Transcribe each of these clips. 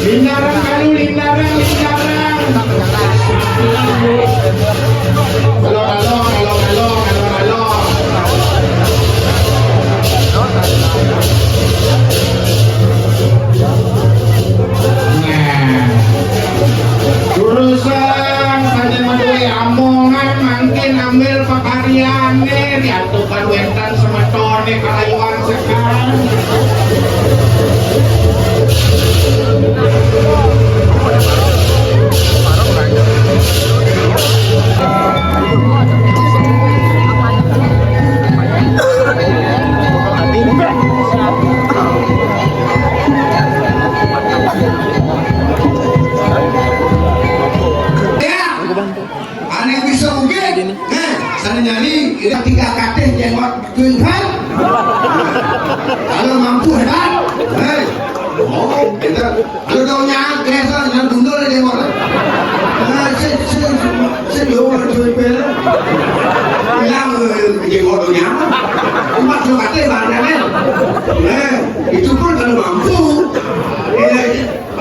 Lindaran kalu lindaran. Halo. Urusan saja madui omongan mungkin ambil pakariannya diatukan wentan semetone kalayuan sekarang. Nyari tiga kateh jenggot tuinkan kalau mampu hebat oh kita kalau kau nyang kesa nyang tundul jenggot senyum tuin yang jenggot nyang cuma kateh barangnya itu pun kalau mampu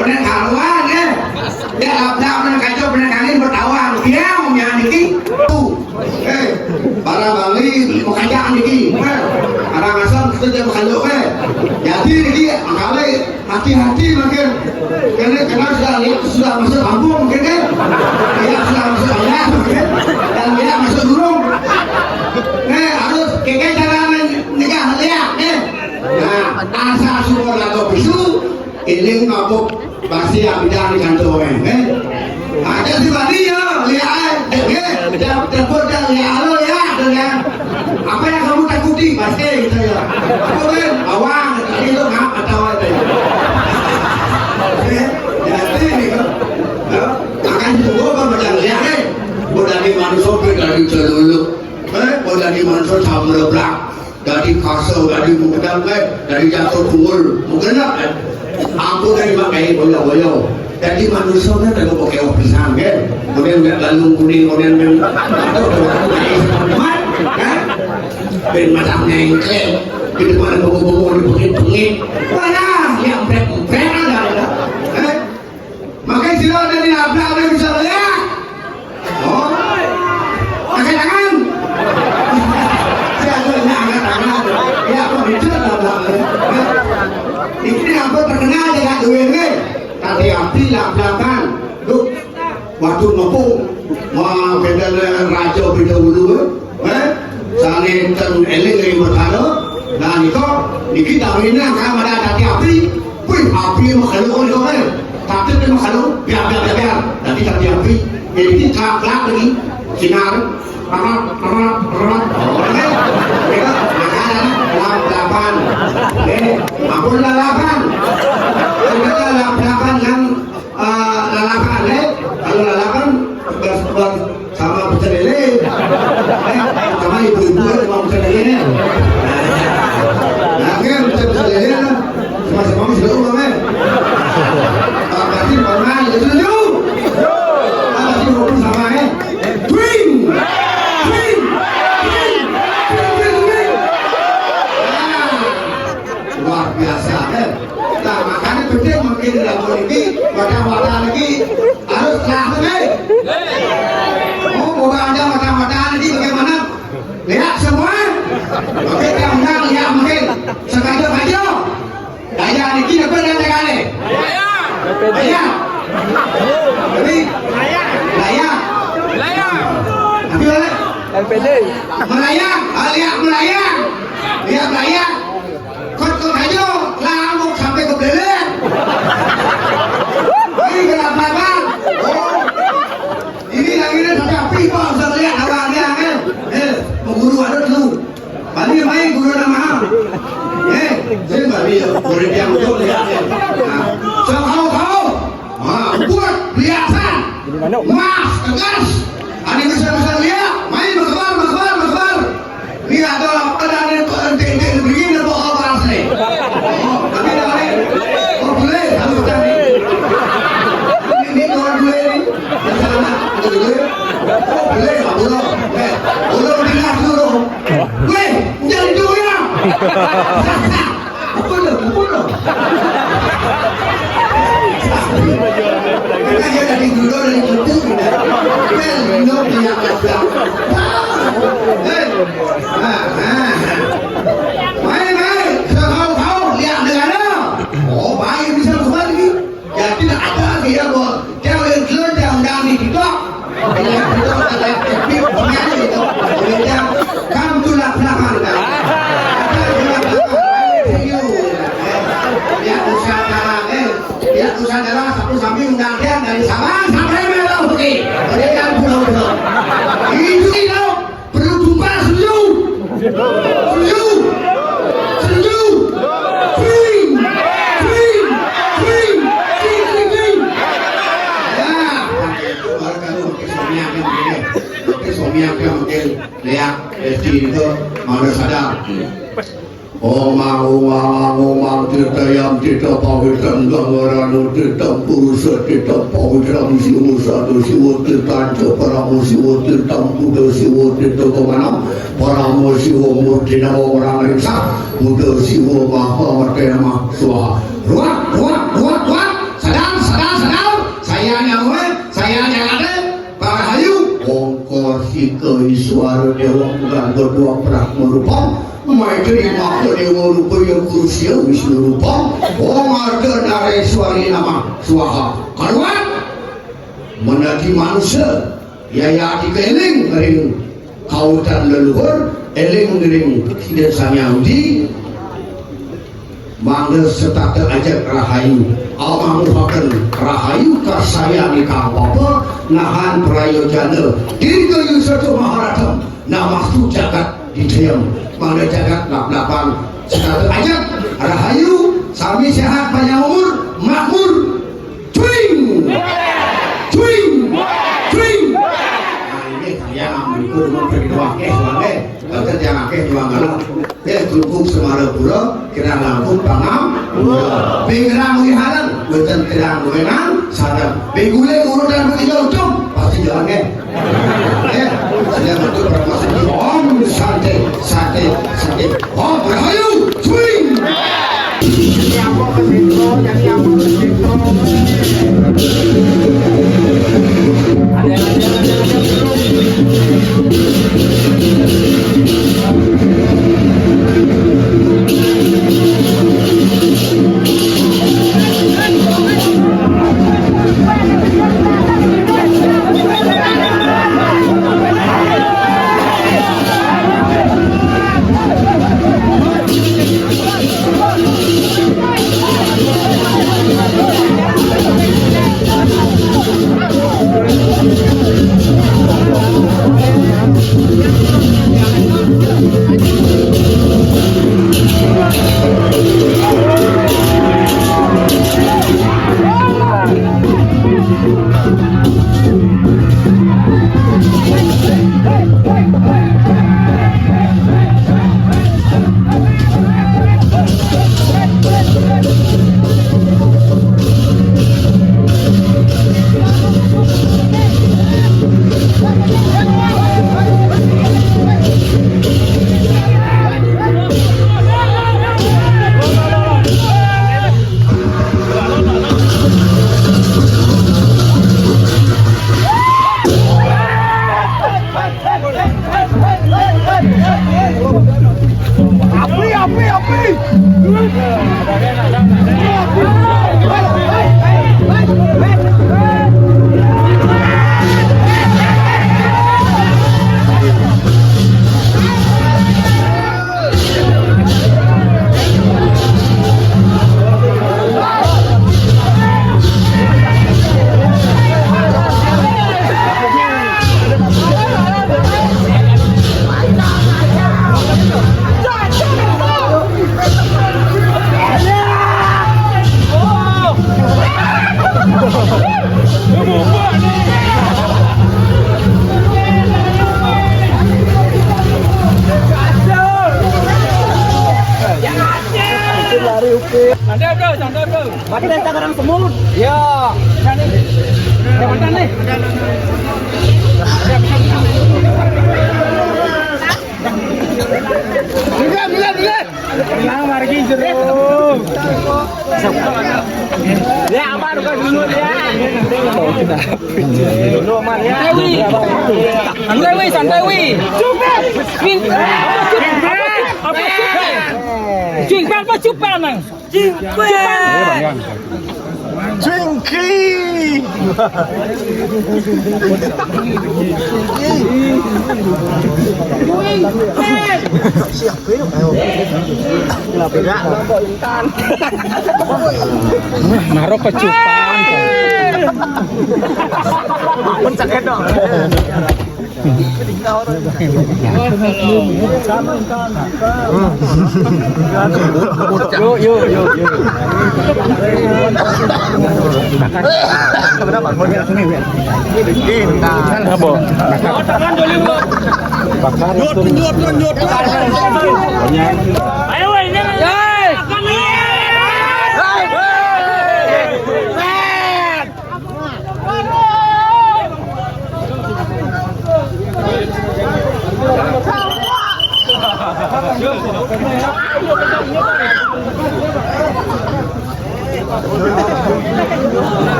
orang karuan dia lapdap dan kacau benar kali bertawang dia mau nyanyi para Bali mau kajang niki, orang asal kita jangan kalau jadi niki kali hati-hati mungkin, karena sudah masuk kampung mungkin kan, ya sudah masuk ayah mungkin, dan dia masuk burung, harus kayak cara nikah lihat, nah asal syukur atau bisu, ini ngabuk pasti abidang di kantor ada si Bali ya, lihat, telepon dan lihat lo ya. Apa yang kamu takuti pasti gitu ya. Aku kan awang tadi itu ngap atau apa itu. Jadi ini kan, akan tunggu kan macam lihat Bodoh di manusia dari jalur, bodoh di manusia sama leblak, dari kasar, dari mukadam dari jatuh kumul, mungkin tak? Aku dari makai boyo. Jadi manusia kan tak pakai opisan kan, kemudian balung kuning, kemudian ben macam nengkel di depan bobo-bobo dipengit-pengit mana yang brek-brek ada makanya sila ada di labrak ada bisa lihat oh pakai tangan saya ada angkat tangan ya apa bisa labrak ini apa terkenal dengan duit tadi api labrakan duk waktu ngepung mau beda raja beda ulu Sani ten eling dari berkala, dan niki dawinnya kan ada tadi api, api makhluk itu kan, tapi itu makhluk biar, nanti tadi api, jadi kelap lagi, sinar, mereka lap-lapan, ampun lalapan, mereka lap-lapan yang lalapan, kalau lalapan sama bercelele, sama ibu-ibu sama bercelele, nah kan bercelele, sama sudah ulang berarti pernah itu dulu, berarti ngobrol sama twin, luar biasa nah makanya penting mungkin dalam ini wadah-wadah lagi harus lahir bukan aja mata-mata ini bagaimana lihat semua oke kita lihat mungkin sengaja daya ini apa dan kali daya tapi daya tapi oleh LPD melayang lihat melayang kot aja langsung sampai ke belakang ini kenapa ini lagi nih tapi kok bisa lihat awalnya kan guru ada dulu Bali main guru nama saya Bali guru yang untuk lihat so kau buat kelihatan mas tegas ada bisa lihat main berkebar ini ada begini apa sih tapi boleh harus ini orang boleh boleh boleh dengar dulu gue jangan dulu ya apa lo Kita dari dulu dari itu tidak. Belum yang belakang. Main, kau lihat dengan oh baik bisa kembali. Jadi tidak ada lagi ya bos. Dia yang keluar jangan di TikTok. Yang itu ada FB penyanyi itu. Kemudian kamu tulak belakang dah. Dia usaha adalah satu samping undang dari Sabang sampai Merauke. Mereka pulau-pulau. Itu tidak perlu jumpa setuju. Lihat itu mana sadar. Omang tidak yang tidak pawitran gambaran tidak purusa tidak pawitran siwa satu siwa tidak paramu siwa tidak kuda siwa tidak kemana paramu siwa murtina orang rimsa kuda siwa maha merdeka suha ruat sadar saya nyawa saya nyangade Rahayu ongkor si keiswara dewa kedua prak merupa Maitri makna dewa rupa yang krusial Wisnu rupa Marga Nareswari nama Swaha karuan menjadi manusia yaya dikeling ring kautan leluhur eling ring tidak sanyangdi mangga setata ajak Rahayu awang muhakan Rahayu kasaya nikah apa nahan prayojana dirga yusatu maharatam namastu jagat didiam mana jagat lapan setata ajak Rahayu sami sehat panjang umur makmur cuing ini yang berikut memberi doa soalnya kalau yang akeh doa galau dia kelukuk semara pula kira langsung pangam pengerang wiharan betul kerang wenang sadar begule urutan begitu ucap pasti jalannya ya saya betul bermaksud om santai om Rahayu swing yang mau ke situ ada Santai bro. Pakai desa Karang Semut. Ya. Nih. Makan nih. Bila. Lang margi jeruk. Ya aman kan dulu ya. Dulu aman ya. Santai wi. Cupet. Apa cupet? Cingpel apa cupel nang? Cingpel. Jingki. Naruh kecupan. Mencakit dong. Yuk.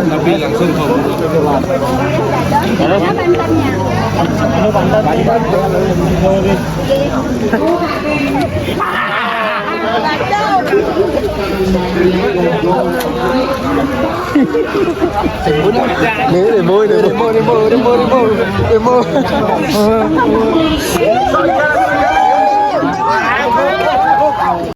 Tapi langsung để môi